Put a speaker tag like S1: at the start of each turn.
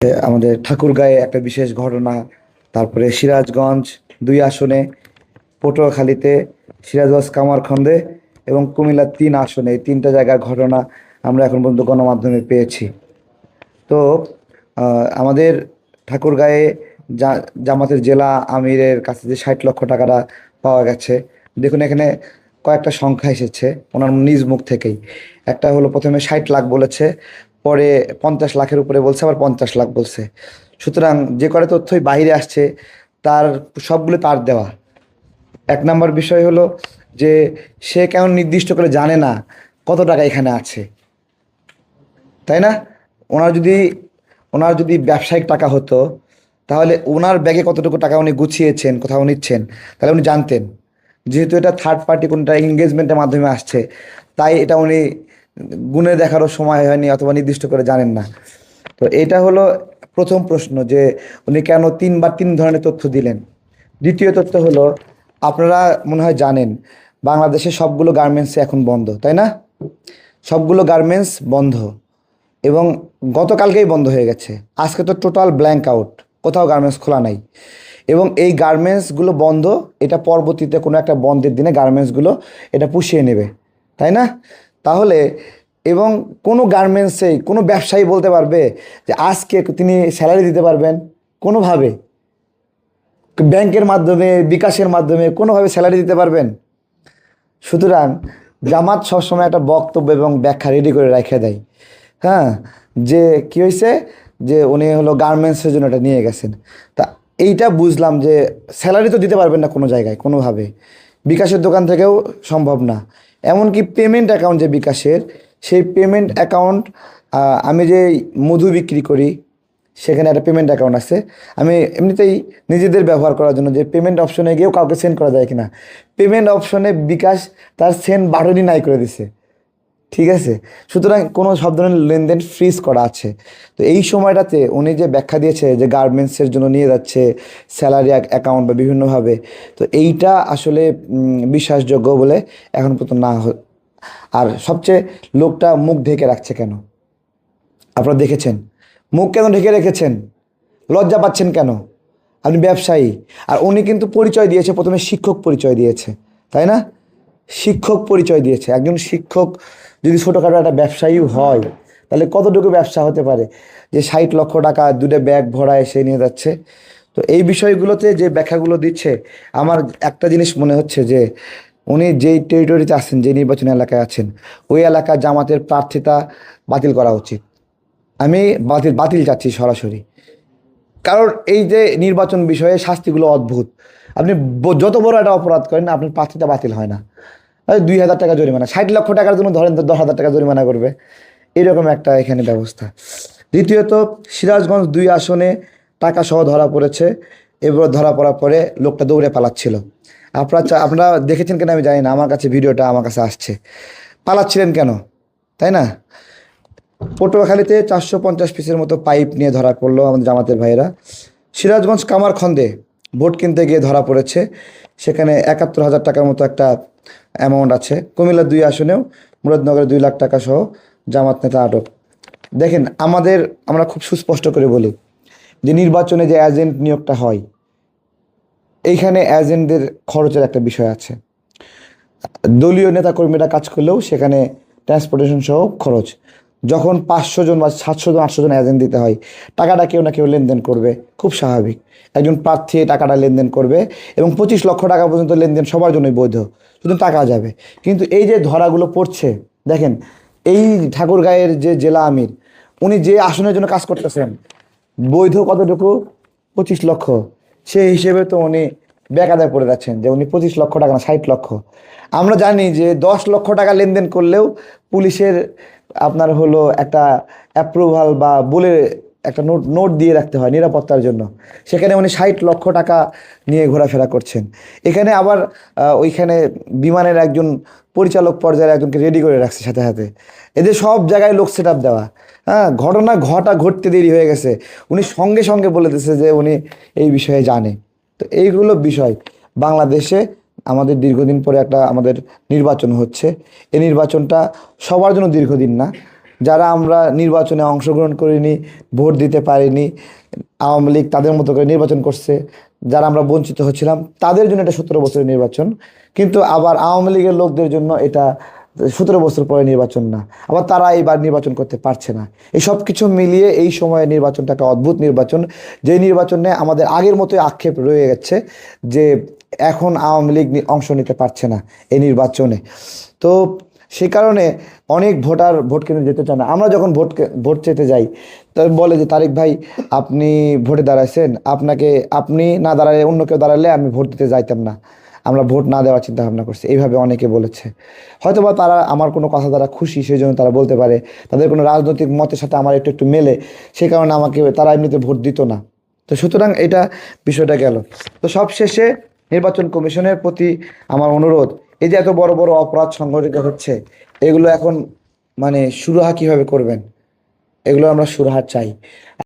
S1: আমাদের ঠাকুরগাঁয়ে একটা বিশেষ ঘটনা, তারপরে সিরাজগঞ্জ 2 আসনে, পটুয়াখালীতে, সিরাজগঞ্জ কামারখন্দে এবং কুমিল্লা 3 আসনে, এই 3টা জায়গার ঘটনা আমরা এখন পর্যন্ত গণমাধ্যমে পেয়েছি। তো আমাদের ঠাকুরগাঁয়ে জামাতের জেলা আমিরের কাছে যে 60 লক্ষ টাকাটা পাওয়া গেছে, দেখুন এখানে কয়েকটা সংখ্যা এসেছে ওনার নিজ মুখ থেকেই। একটা হলো প্রথমে 60 লাখ বলেছে, পরে 50 লাখের উপরে বলছে, আবার 50 লাখ বলছে। সুতরাং যে কটা তথ্যই বাইরে আসছে তার সবগুলো তার দেওয়া। 1 নম্বর বিষয় হলো যে সে কেমন নির্দিষ্ট করে জানে না কত টাকা এখানে আছে, তাই না? ওনার যদি ওনার যদি ব্যবসায়িক টাকা হতো, তাহলে ওনার ব্যাগে কতটুকু টাকা উনি গুছিয়েছেন, কোথাও নিচ্ছেন, তাহলে উনি জানতেন। যেহেতু এটা থার্ড পার্টি কোনটা এঙ্গেজমেন্টের মাধ্যমে আসছে, তাই এটা উনি গুণে দেখারও সময় হয়নি অথবা নির্দিষ্ট করে জানেন না। তো এটা হলো প্রথম প্রশ্ন, যে উনি কেন 3বার 3 ধরনের তথ্য দিলেন। দ্বিতীয় তথ্য হলো, আপনারা মনে হয় জানেন বাংলাদেশে সবগুলো গার্মেন্টস এখন বন্ধ, তাই না? সবগুলো গার্মেন্টস বন্ধ এবং গতকালকেই বন্ধ হয়ে গেছে। আজকে তো টোটাল ব্ল্যাঙ্ক আউট, কোথাও গার্মেন্টস খোলা নাই। এবং এই গার্মেন্টসগুলো বন্ধ, এটা পরবর্তীতে কোনো একটা বন্ধের দিনে গার্মেন্টসগুলো এটা পুষিয়ে নেবে, তাই না? তাহলে এবং কোনো গার্মেন্টসেই কোনো ব্যবসায়ী বলতে পারবে যে আজকে তিনি স্যালারি দিতে পারবেন কোনোভাবে? ব্যাংকের মাধ্যমে, বিকাশের মাধ্যমে কোনোভাবে স্যালারি দিতে পারবেন? সুতরাং জামাত সবসময় একটা বক্তব্য এবং ব্যাখ্যা রেডি করে রেখে দেয়। হ্যাঁ, যে কি হয়েছে, যে উনি হলো গার্মেন্টসের জন্য এটা নিয়ে গেছেন। তা এইটা বুঝলাম যে স্যালারি তো দিতে পারবেন না কোনো জায়গায় কোনোভাবে, বিকাশের দোকান থেকেও সম্ভব না। এমনকি পেমেন্ট অ্যাকাউন্ট যে বিকাশের, সেই পেমেন্ট অ্যাকাউন্ট, আমি যে মধু বিক্রি করি সেখানে একটা পেমেন্ট অ্যাকাউন্ট আছে। আমি এমনিতেই নিজেদের ব্যবহার করার জন্য যে পেমেন্ট অপশনে গিয়েও কাউকে সেন্ড করা যায় কিনা, পেমেন্ট অপশনে বিকাশ তার সেন্ড বাটনই নাই করে দিছে, ঠিক আছে? সুতরাং কোনো সব ধরনের লেনদেন ফ্রিজ করা আছে। তো এই সময়টাতে উনি যে ব্যাখ্যা দিয়েছে যে গার্মেন্টসের জন্য নিয়ে যাচ্ছে স্যালারি অ্যাকাউন্ট বা বিভিন্নভাবে, তো এইটা আসলে বিশ্বাসযোগ্য বলে এখন পর্যন্ত না আর সবচেয়ে লোকটা মুখ ঢেকে রাখছে কেন? আপনারা দেখেছেন মুখ কেন ঢেকে রেখেছেন? লজ্জা পাচ্ছেন কেন? আপনি ব্যবসায়ী। আর উনি কিন্তু পরিচয় দিয়েছে, প্রথমে শিক্ষক পরিচয় দিয়েছে, তাই না? শিক্ষক পরিচয় দিয়েছে। একজন শিক্ষক যদি ছোটোখাটো একটা ব্যবসায়ী হয়, তাহলে কতটুকু ব্যবসা হতে পারে যে 60 লক্ষ টাকা 2টা ব্যাগ ভরা এসে নিয়ে যাচ্ছে। তো এই বিষয়গুলোতে যে ব্যাখ্যাগুলো দিচ্ছে, আমার একটা জিনিস মনে হচ্ছে যে উনি যেই টেরিটরিতে আছেন, যে নির্বাচনী এলাকায় আছেন, ওই এলাকার জামাতের প্রার্থিতা বাতিল করা উচিত। আমি বাতিল বাতিল চাচ্ছি সরাসরি। কারণ এই যে নির্বাচন বিষয়ে শাস্তিগুলো অদ্ভুত। আপনি যত বড় একটা অপরাধ করেন না, আপনার প্রার্থীটা বাতিল হয় না। 2,000 টাকা জরিমানা, 60 লক্ষ টাকার জন্য ধরেন তো 10,000 টাকা জরিমানা করবে, এরকম একটা এখানে ব্যবস্থা। দ্বিতীয়ত, সিরাজগঞ্জ 2 আসনে টাকা সহ ধরা পড়েছে। এবার ধরা পড়ার পরে লোকটা দৌড়ে পালাচ্ছিল। আপনারা দেখেছেন কেন আমি জানি না, আমার কাছে ভিডিওটা আমার কাছে আসছে। পালাচ্ছিলেন কেন, তাই না? পটুয়াখালীতে 450 পিসের মতো পাইপ নিয়ে ধরা পড়লো আমাদের জামাতের ভাইয়েরা। সিরাজগঞ্জ কামারখন্দে ভোট কিনতে গিয়ে ধরা পড়েছে, সেখানে 71,000 টাকার মতো একটা অ্যামাউন্ট আছে। কুমিল্লা 2 আসনেও মুরাদনগরে 2 লাখ টাকা সহ জামাত নেতা আটক। দেখেন, আমরা খুব সুস্পষ্ট করে বলি যে নির্বাচনে যে এজেন্ট নিয়োগটা হয়, এইখানে এজেন্টদের খরচের একটা বিষয় আছে। দলীয় নেতাকর্মীরা কাজ করলেও সেখানে ট্রান্সপোর্টেশন সহ খরচ। যখন 500 জন বা 700 জন 800 জন এজেন্ট দিতে হয়, টাকাটা কেউ না কেউ লেনদেন করবে, খুব স্বাভাবিক। একজন প্রার্থী টাকাটা লেনদেন করবে এবং 25 লক্ষ টাকা পর্যন্ত লেনদেন সবার জন্যই বৈধ, শুধু টাকা যাবে। কিন্তু এই যে ধরাগুলো পড়ছে, দেখেন এই ঠাকুরগাঁয়ের যে জেলা আমির, উনি যে আসনের জন্য কাজ করতেছেন, বৈধ কতটুকু? 25 লক্ষ। সেই হিসেবে তো উনি বেকায়দায় পড়ে যাচ্ছেন যে উনি 25 লক্ষ টাকা না 60 লক্ষ। আমরা জানি যে 10 লক্ষ টাকা লেনদেন করলেও পুলিশের আপনার হলো একটা অ্যাপ্রুভাল বা বলে একটা নোট নোট দিয়ে রাখতে হয় নিরাপত্তার জন্য। সেখানে উনি 60 লক্ষ টাকা নিয়ে ঘোরাফেরা করছেন। এখানে আবার ওইখানে বিমানের একজন পরিচালক পর্যায়ের একজনকে রেডি করে রাখছে সাথে সাথে। এদের সব জায়গায় লোক সেট আপ দেওয়া। হ্যাঁ, ঘটনা ঘটতে দেরি হয়ে গেছে, উনি সঙ্গে সঙ্গে বলে দিচ্ছে যে উনি এই বিষয়ে জানে। তো এইগুলো বিষয় বাংলাদেশে আমাদের দীর্ঘদিন পরে আমাদের নির্বাচন হচ্ছে। এই নির্বাচনটা সবার জন্য দীর্ঘদিন না, যারা আমরা নির্বাচনে অংশগ্রহণ করিনি, ভোট দিতে পারিনি, আওয়ামী লীগ তাদের মতো করে নির্বাচন করছে, যারা আমরা বঞ্চিত হচ্ছিলাম তাদের জন্য এটা 17 বছরের নির্বাচন। কিন্তু আবার আওয়ামী লীগের লোকদের জন্য এটা 17 বছর পরে নির্বাচন না, আবার তারা এইবার নির্বাচন করতে পারছে না। এই সব কিছু মিলিয়ে এই সময়ের নির্বাচনটা একটা অদ্ভুত নির্বাচন, যেই নির্বাচনে আমাদের আগের মতোই আক্ষেপ রয়ে গেছে যে এখন আওয়ামী লীগ অংশ নিতে পারছে না এই নির্বাচনে। তো সেই কারণে অনেক ভোটার ভোট কেন্দ্রে যেতে চায় না। আমরা যখন ভোট চেতে যাই, তো বলে যে তারেক ভাই আপনি ভোটে দাঁড়াইছেন, আপনি না দাঁড়ালে অন্য কেউ দাঁড়ালে আমি ভোট দিতে যাইতাম না, আমরা ভোট না দেওয়ার চিন্তা ভাবনা করছি, এইভাবে অনেকে বলেছে। হয়তোবা তারা আমার কোনো কথা দ্বারা খুশি, সেই জন্য তারা বলতে পারে, তাদের কোনো রাজনৈতিক মতের সাথে আমার একটু একটু মেলে, সেই কারণে আমাকে তারা এমনিতে ভোট দিত না। তো সুতরাং এটা বিষয়টা গেল। তো সব শেষে নির্বাচন কমিশনের প্রতি আমার অনুরোধ, এই যে এত বড় বড় অপরাধ সংঘটিত হচ্ছে, এগুলো এখন মানে সুরাহা কিভাবে করবেন, এগুলো আমরা সুরাহা চাই।